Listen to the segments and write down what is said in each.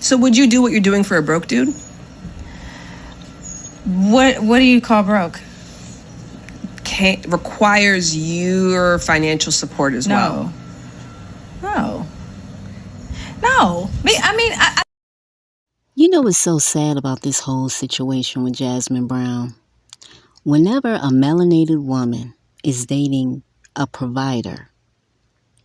So would you do what you're doing for a broke dude? What do you call broke? Requires your financial support as well. No. You know what's so sad about this whole situation with Jasmine Brown? Whenever a melanated woman is dating a provider,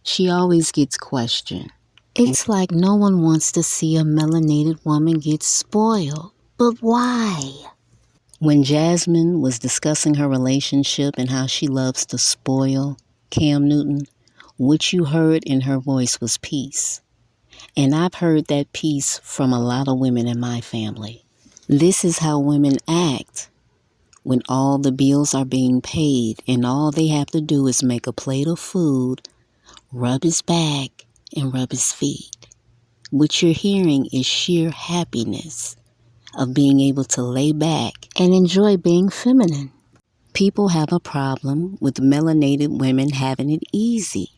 she always gets questioned. It's like no one wants to see a melanated woman get spoiled. But why? When Jasmine was discussing her relationship and how she loves to spoil Cam Newton, what you heard in her voice was peace. And I've heard that peace from a lot of women in my family. This is how women act when all the bills are being paid and all they have to do is make a plate of food, rub his back, and rub his feet. What you're hearing is sheer happiness of being able to lay back and enjoy being feminine. People have a problem with melanated women having it easy.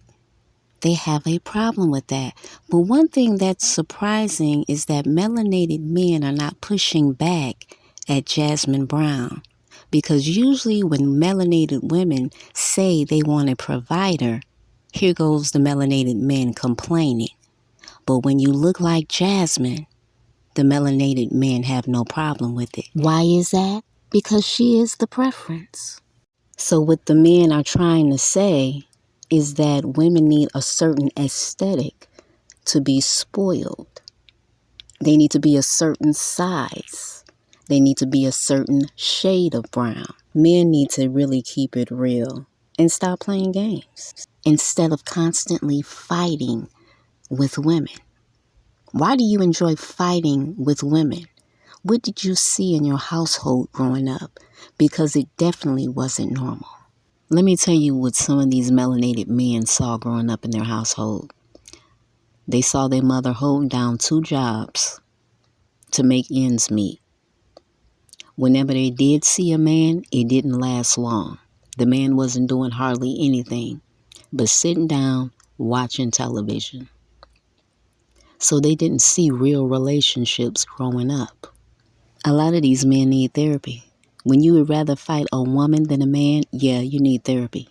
They have a problem with that. But one thing that's surprising is that melanated men are not pushing back at Jasmine Brown. Because usually when melanated women say they want a provider, here goes the melanated men complaining. But when you look like Jasmine, the melanated men have no problem with it. Why is that? Because she is the preference. So what the men are trying to say is that women need a certain aesthetic to be spoiled. They need to be a certain size. They need to be a certain shade of brown. Men need to really keep it real and stop playing games instead of constantly fighting with women. Why do you enjoy fighting with women? What did you see in your household growing up? Because it definitely wasn't normal. Let me tell you what some of these melanated men saw growing up in their household. They saw their mother hold down 2 jobs to make ends meet. Whenever they did see a man, it didn't last long. The man wasn't doing hardly anything but sitting down watching television. So they didn't see real relationships growing up. A lot of these men need therapy. When you would rather fight a woman than a man, yeah, you need therapy.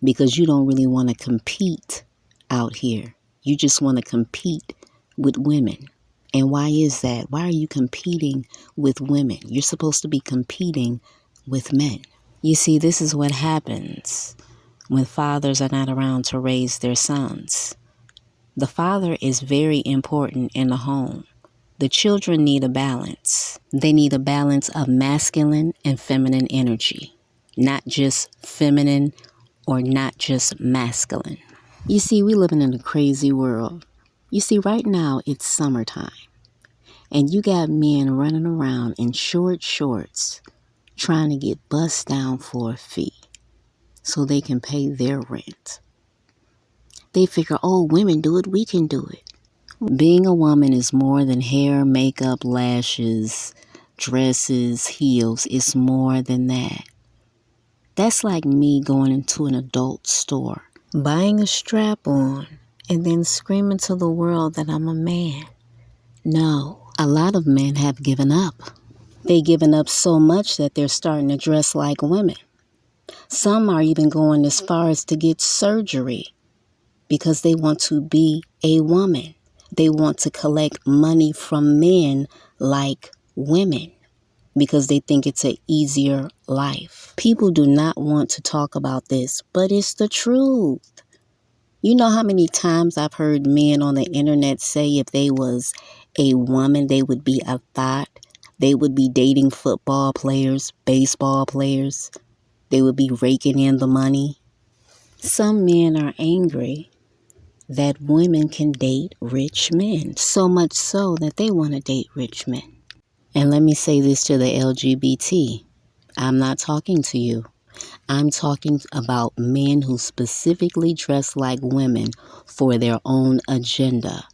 Because you don't really want to compete out here. You just want to compete with women. And why is that? Why are you competing with women? You're supposed to be competing with men. You see, this is what happens when fathers are not around to raise their sons. The father is very important in the home. The children need a balance. They need a balance of masculine and feminine energy, not just feminine or not just masculine. You see, we living in a crazy world. You see, right now it's summertime, and you got men running around in short shorts trying to get bust down for a fee so they can pay their rent. They figure, oh, women do it, we can do it. Being a woman is more than hair, makeup, lashes, dresses, heels. It's more than that. That's like me going into an adult store, buying a strap-on, and then screaming to the world that I'm a man. No, a lot of men have given up. They've given up so much that they're starting to dress like women. Some are even going as far as to get surgery because they want to be a woman. They want to collect money from men like women because they think it's an easier life. People do not want to talk about this, but it's the truth. You know how many times I've heard men on the internet say if they was a woman, they would be a thought. They would be dating football players, baseball players. They would be raking in the money. Some men are angry that women can date rich men, so much so that they want to date rich men. And let me say this to the LGBT. I'm not talking to you. I'm talking about men who specifically dress like women for their own agenda.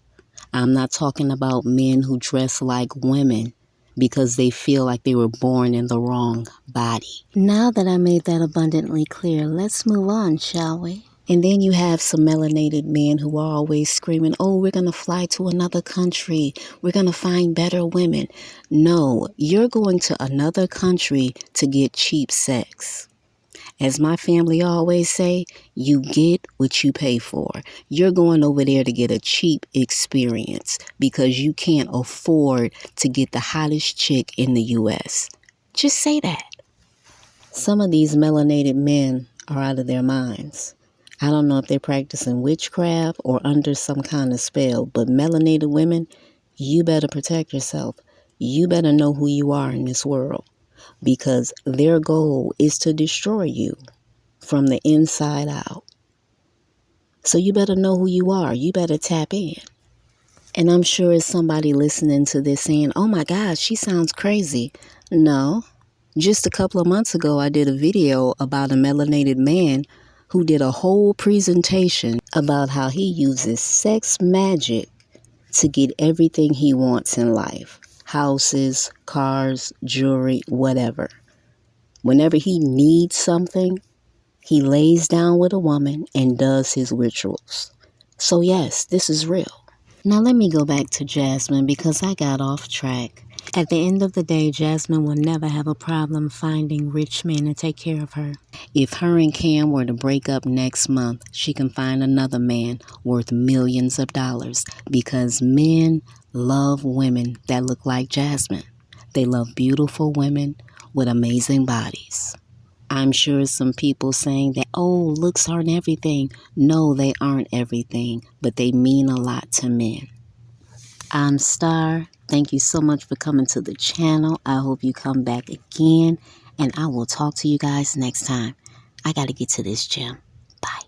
I'm not talking about men who dress like women because they feel like they were born in the wrong body. Now that I made that abundantly clear, let's move on, shall we? And then you have some melanated men who are always screaming, oh, we're going to fly to another country. We're going to find better women. No, you're going to another country to get cheap sex. As my family always say, you get what you pay for. You're going over there to get a cheap experience because you can't afford to get the hottest chick in the U.S. Just say that. Some of these melanated men are out of their minds. I don't know if they're practicing witchcraft or under some kind of spell, but melanated women, you better protect yourself. You better know who you are in this world because their goal is to destroy you from the inside out. So you better know who you are. You better tap in. And I'm sure it's somebody listening to this saying, oh my gosh, she sounds crazy. No. Just a couple of months ago, I did a video about a melanated man who did a whole presentation about how he uses sex magic to get everything he wants in life. Houses, cars, jewelry, whatever. Whenever he needs something, he lays down with a woman and does his rituals. So yes, this is real. Now let me go back to Jasmine because I got off track. At the end of the day, Jasmine will never have a problem finding rich men to take care of her. If her and Cam were to break up next month, she can find another man worth millions of dollars because men love women that look like Jasmine. They love beautiful women with amazing bodies. I'm sure some people saying that, oh, looks aren't everything. No, they aren't everything, but they mean a lot to men. I'm Star. Thank you so much for coming to the channel. I hope you come back again, and I will talk to you guys next time. I got to get to this gym. Bye.